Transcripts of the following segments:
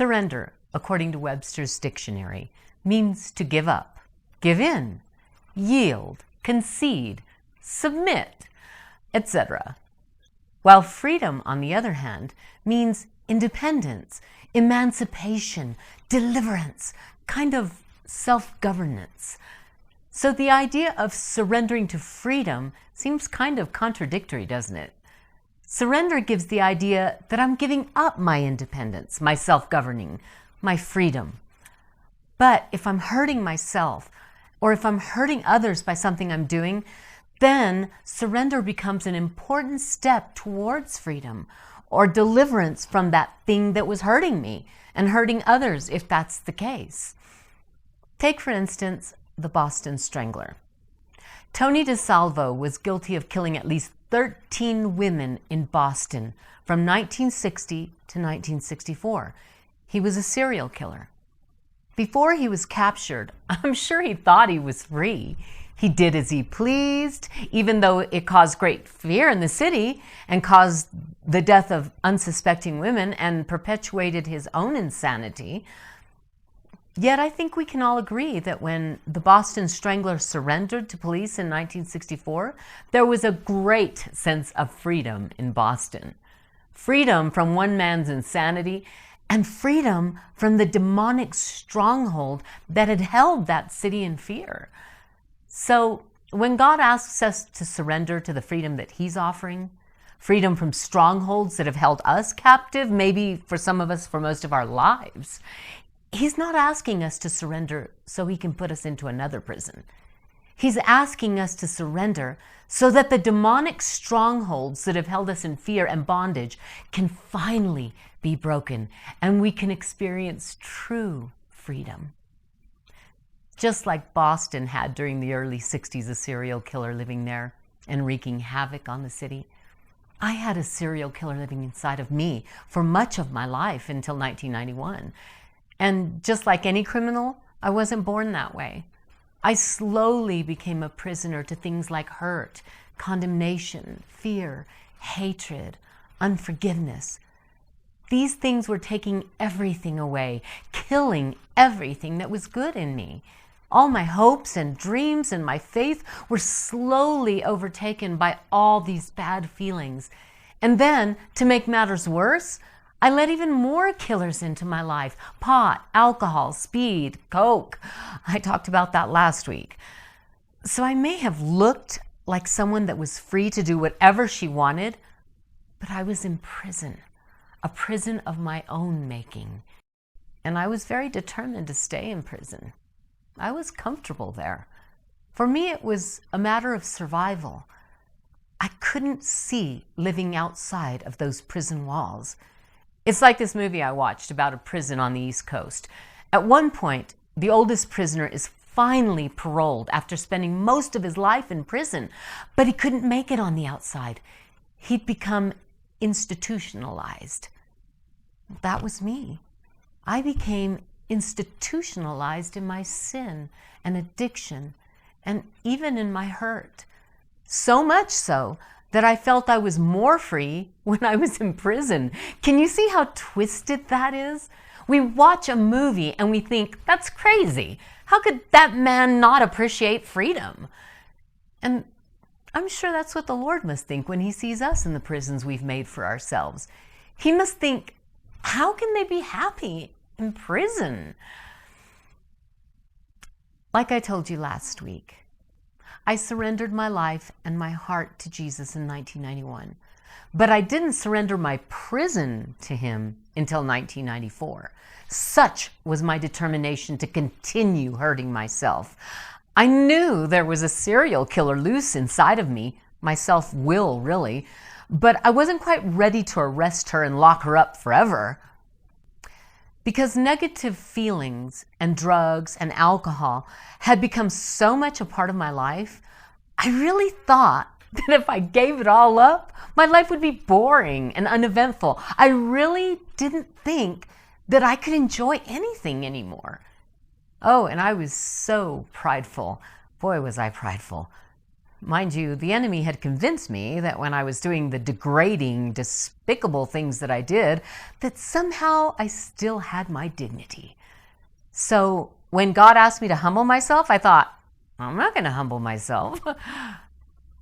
Surrender, according to Webster's dictionary, means to give up, give in, yield, concede, submit, etc. While freedom, on the other hand, means independence, emancipation, deliverance, kind of self-governance. So the idea of surrendering to freedom seems kind of contradictory, doesn't it? Surrender gives the idea that I'm giving up my independence, my self-governing, my freedom. But if I'm hurting myself, or if I'm hurting others by something I'm doing, then surrender becomes an important step towards freedom or deliverance from that thing that was hurting me and hurting others if that's the case. Take, for instance, the Boston Strangler. Tony DeSalvo was guilty of killing at least 13 women in Boston from 1960 to 1964. He was a serial killer. Before he was captured, I'm sure he thought he was free. He did as he pleased, even though it caused great fear in the city and caused the death of unsuspecting women and perpetuated his own insanity. Yet I think we can all agree that when the Boston Strangler surrendered to police in 1964, there was a great sense of freedom in Boston. Freedom from one man's insanity and freedom from the demonic stronghold that had held that city in fear. So when God asks us to surrender to the freedom that He's offering, freedom from strongholds that have held us captive, maybe for some of us for most of our lives, He's not asking us to surrender so He can put us into another prison. He's asking us to surrender so that the demonic strongholds that have held us in fear and bondage can finally be broken and we can experience true freedom. Just like Boston had during the early 60s, a serial killer living there and wreaking havoc on the city, I had a serial killer living inside of me for much of my life until 1991. And just like any criminal, I wasn't born that way. I slowly became a prisoner to things like hurt, condemnation, fear, hatred, unforgiveness. These things were taking everything away, killing everything that was good in me. All my hopes and dreams and my faith were slowly overtaken by all these bad feelings. And then, to make matters worse, I let even more killers into my life. Pot, alcohol, speed, coke. I talked about that last week. So I may have looked like someone that was free to do whatever she wanted, but I was in prison, a prison of my own making. And I was very determined to stay in prison. I was comfortable there. For me, it was a matter of survival. I couldn't see living outside of those prison walls. It's like this movie I watched about a prison on the East Coast. At one point, the oldest prisoner is finally paroled after spending most of his life in prison, but he couldn't make it on the outside. He'd become institutionalized. That was me. I became institutionalized in my sin and addiction and even in my hurt. So much so that I felt I was more free when I was in prison. Can you see how twisted that is? We watch a movie and we think, that's crazy. How could that man not appreciate freedom? And I'm sure that's what the Lord must think when He sees us in the prisons we've made for ourselves. He must think, how can they be happy in prison? Like I told you last week, I surrendered my life and my heart to Jesus in 1991, but I didn't surrender my prison to Him until 1994. Such was my determination to continue hurting myself. I knew there was a serial killer loose inside of me, my self-will really, but I wasn't quite ready to arrest her and lock her up forever. Because negative feelings and drugs and alcohol had become so much a part of my life, I really thought that if I gave it all up, my life would be boring and uneventful. I really didn't think that I could enjoy anything anymore. Oh, and I was so prideful. Boy, was I prideful. Mind you, the enemy had convinced me that when I was doing the degrading, despicable things that I did, that somehow I still had my dignity. So when God asked me to humble myself, I thought, I'm not going to humble myself.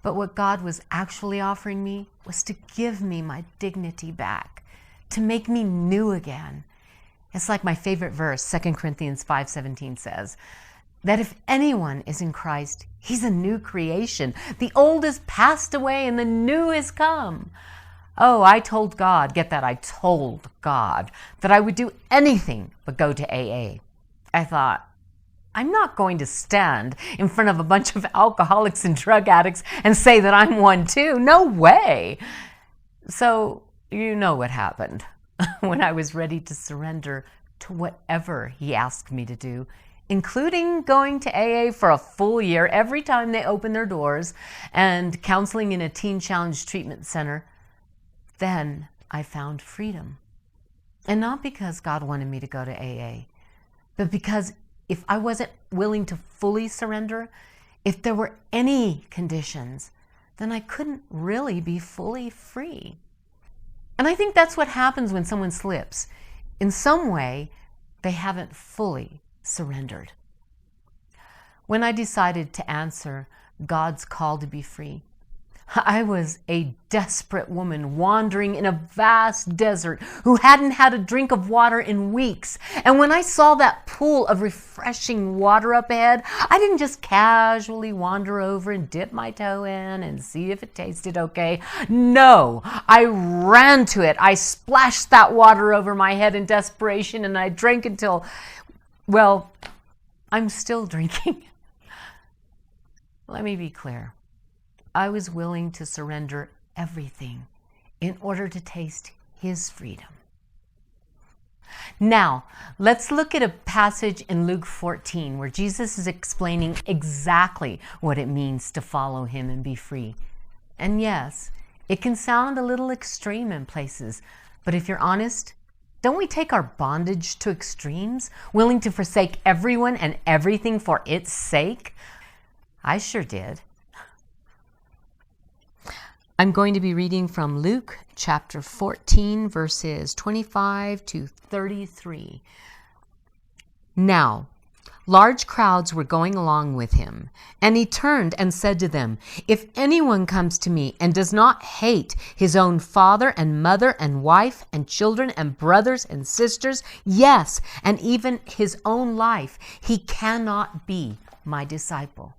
But what God was actually offering me was to give me my dignity back, to make me new again. It's like my favorite verse, 2 Corinthians 5:17 says, that if anyone is in Christ, he's a new creation. The old has passed away and the new has come. Oh, I told God, get that, I told God that I would do anything but go to AA. I thought, I'm not going to stand in front of a bunch of alcoholics and drug addicts and say that I'm one too. No way. So you know what happened when I was ready to surrender to whatever he asked me to do, including going to AA for a full year every time they open their doors and counseling in a teen challenge treatment center. Then I found freedom. And not because God wanted me to go to AA, but because if I wasn't willing to fully surrender, if there were any conditions, then I couldn't really be fully free. And I think that's what happens when someone slips. In some way, they haven't fully surrendered. When I decided to answer God's call to be free, I was a desperate woman wandering in a vast desert who hadn't had a drink of water in weeks. And when I saw that pool of refreshing water up ahead, I didn't just casually wander over and dip my toe in and see if it tasted okay. No, I ran to it. I splashed that water over my head in desperation and I drank until, well, I'm still drinking. Let me be clear. I was willing to surrender everything in order to taste his freedom. Now, let's look at a passage in Luke 14 where Jesus is explaining exactly what it means to follow him and be free. And yes, it can sound a little extreme in places, but if you're honest, don't we take our bondage to extremes, willing to forsake everyone and everything for its sake? I sure did. I'm going to be reading from Luke chapter 14, verses 25 to 33. Now, large crowds were going along with him, and he turned and said to them, if anyone comes to me and does not hate his own father and mother and wife and children and brothers and sisters, yes, and even his own life, he cannot be my disciple.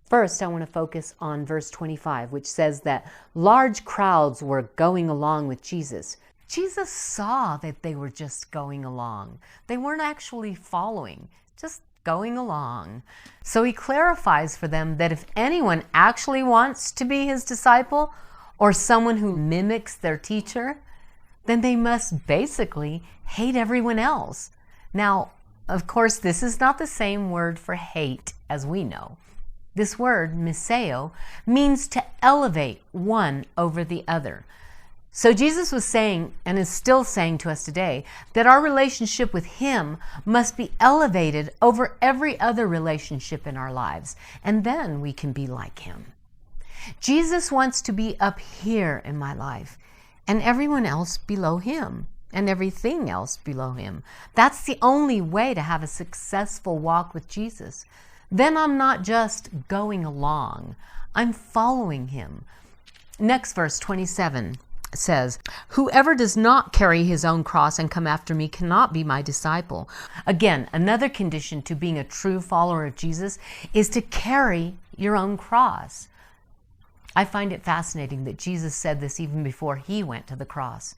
First, I want to focus on verse 25, which says that large crowds were going along with Jesus. Jesus saw that they were just going along. They weren't actually following, just going along. So he clarifies for them that if anyone actually wants to be his disciple or someone who mimics their teacher, then they must basically hate everyone else. Now, of course, this is not the same word for hate as we know. This word, miseo, means to elevate one over the other. So Jesus was saying, and is still saying to us today, that our relationship with him must be elevated over every other relationship in our lives, and then we can be like him. Jesus wants to be up here in my life, and everyone else below him, and everything else below him. That's the only way to have a successful walk with Jesus. Then I'm not just going along, I'm following him. Next verse, 27, says, whoever does not carry his own cross and come after me cannot be my disciple. Again, another condition to being a true follower of Jesus is to carry your own cross. I find it fascinating that Jesus said this even before he went to the cross.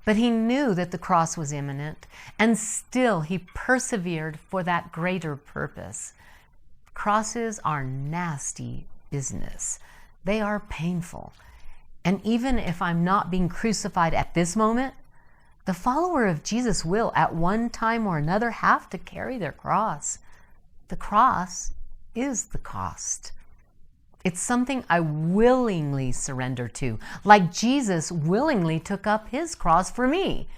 But he knew that the cross was imminent, and still he persevered for that greater purpose. Crosses are nasty business. They are painful. And even if I'm not being crucified at this moment, the follower of Jesus will, at one time or another, have to carry their cross. The cross is the cost. It's something I willingly surrender to, like Jesus willingly took up his cross for me.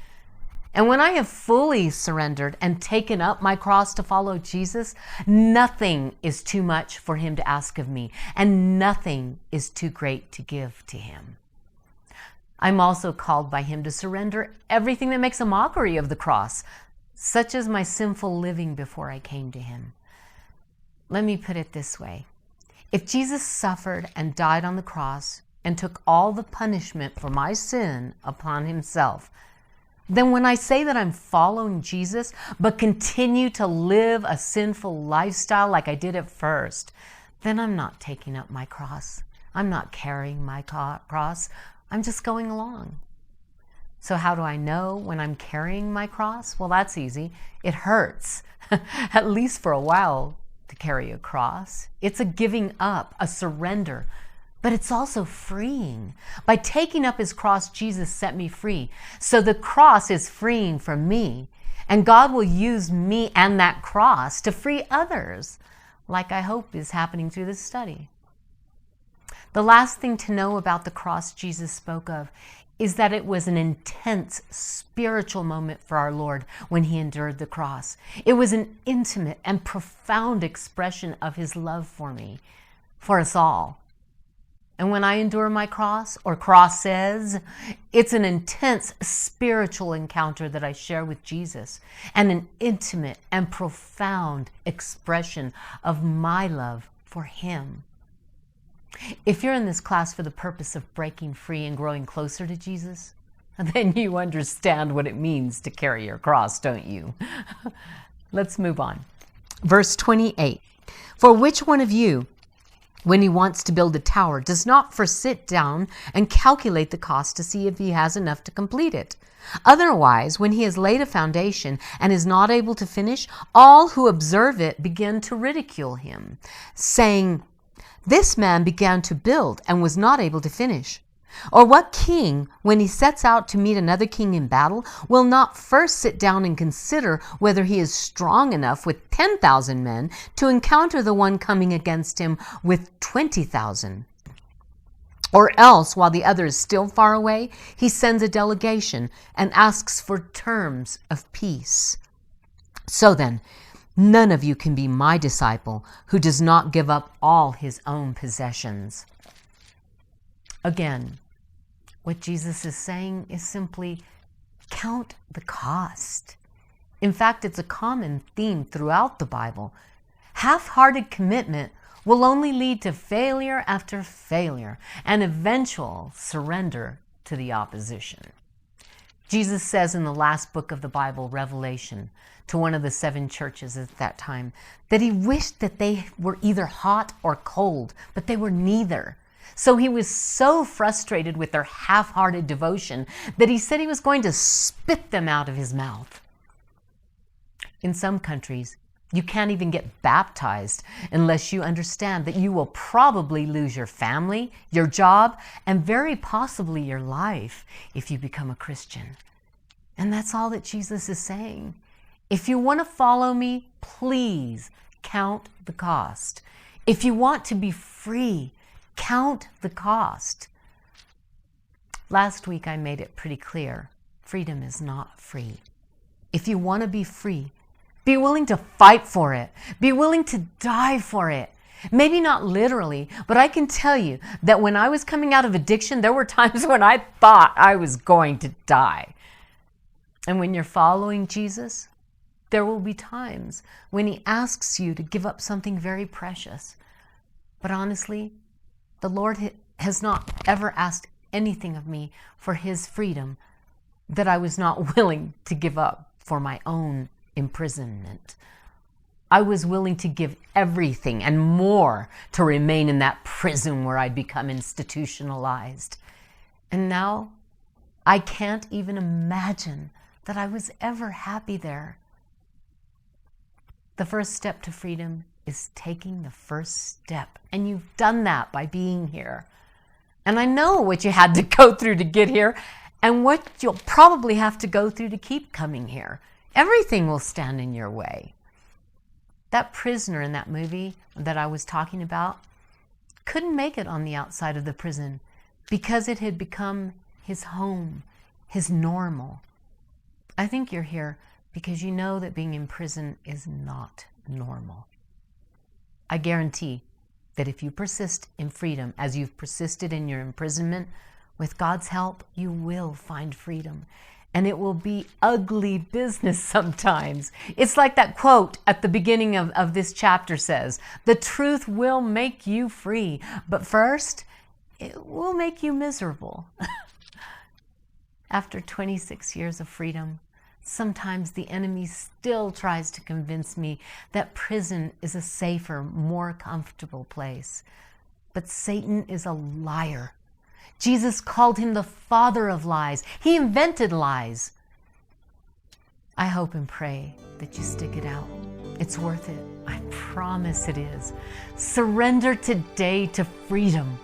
And when I have fully surrendered and taken up my cross to follow Jesus, nothing is too much for him to ask of me, and nothing is too great to give to him. I'm also called by him to surrender everything that makes a mockery of the cross, such as my sinful living before I came to him. Let me put it this way. If Jesus suffered and died on the cross and took all the punishment for my sin upon himself, then when I say that I'm following Jesus, but continue to live a sinful lifestyle like I did at first, then I'm not taking up my cross. I'm not carrying my cross. I'm just going along. So how do I know when I'm carrying my cross? Well, that's easy. It hurts, at least for a while, to carry a cross. It's a giving up, a surrender. But it's also freeing. By taking up his cross, Jesus set me free. So the cross is freeing from me. And God will use me and that cross to free others, like I hope is happening through this study. The last thing to know about the cross Jesus spoke of is that it was an intense spiritual moment for our Lord when he endured the cross. It was an intimate and profound expression of his love for me, for us all. And when I endure my cross, or crosses, it's an intense spiritual encounter that I share with Jesus, and an intimate and profound expression of my love for him. If you're in this class for the purpose of breaking free and growing closer to Jesus, then you understand what it means to carry your cross, don't you? Let's move on. Verse 28. For which one of you, when he wants to build a tower, does not first sit down and calculate the cost to see if he has enough to complete it? Otherwise, when he has laid a foundation and is not able to finish, all who observe it begin to ridicule him, saying, "This man began to build and was not able to finish." Or what king, when he sets out to meet another king in battle, will not first sit down and consider whether he is strong enough with 10,000 men to encounter the one coming against him with 20,000? Or else, while the other is still far away, he sends a delegation and asks for terms of peace. So then, none of you can be my disciple who does not give up all his own possessions. Again, what Jesus is saying is simply count the cost. In fact, it's a common theme throughout the Bible. Half-hearted commitment will only lead to failure after failure and eventual surrender to the opposition. Jesus says in the last book of the Bible, Revelation, to one of the 7 churches at that time, that he wished that they were either hot or cold, but they were neither. So he was so frustrated with their half-hearted devotion that he said he was going to spit them out of his mouth. In some countries, you can't even get baptized unless you understand that you will probably lose your family, your job, and very possibly your life if you become a Christian. And that's all that Jesus is saying. If you want to follow me, please count the cost. If you want to be free, count the cost. Last week I made it pretty clear. Freedom is not free. If you want to be free, be willing to fight for it. Be willing to die for it. Maybe not literally, but I can tell you that when I was coming out of addiction, there were times when I thought I was going to die. And when you're following Jesus, there will be times when he asks you to give up something very precious. But honestly, the Lord has not ever asked anything of me for his freedom that I was not willing to give up for my own imprisonment. I was willing to give everything and more to remain in that prison where I'd become institutionalized. And now I can't even imagine that I was ever happy there. The first step to freedom is taking the first step. And you've done that by being here. And I know what you had to go through to get here and what you'll probably have to go through to keep coming here. Everything will stand in your way. That prisoner in that movie that I was talking about couldn't make it on the outside of the prison because it had become his home, his normal. I think you're here because you know that being in prison is not normal. I guarantee that if you persist in freedom as you've persisted in your imprisonment, with God's help, you will find freedom. And it will be ugly business sometimes. It's like that quote at the beginning of this chapter says, the truth will make you free, but first, it will make you miserable. After 26 years of freedom, sometimes the enemy still tries to convince me that prison is a safer, more comfortable place. But Satan is a liar. Jesus called him the father of lies. He invented lies. I hope and pray that you stick it out. It's worth it. I promise it is. Surrender today to freedom.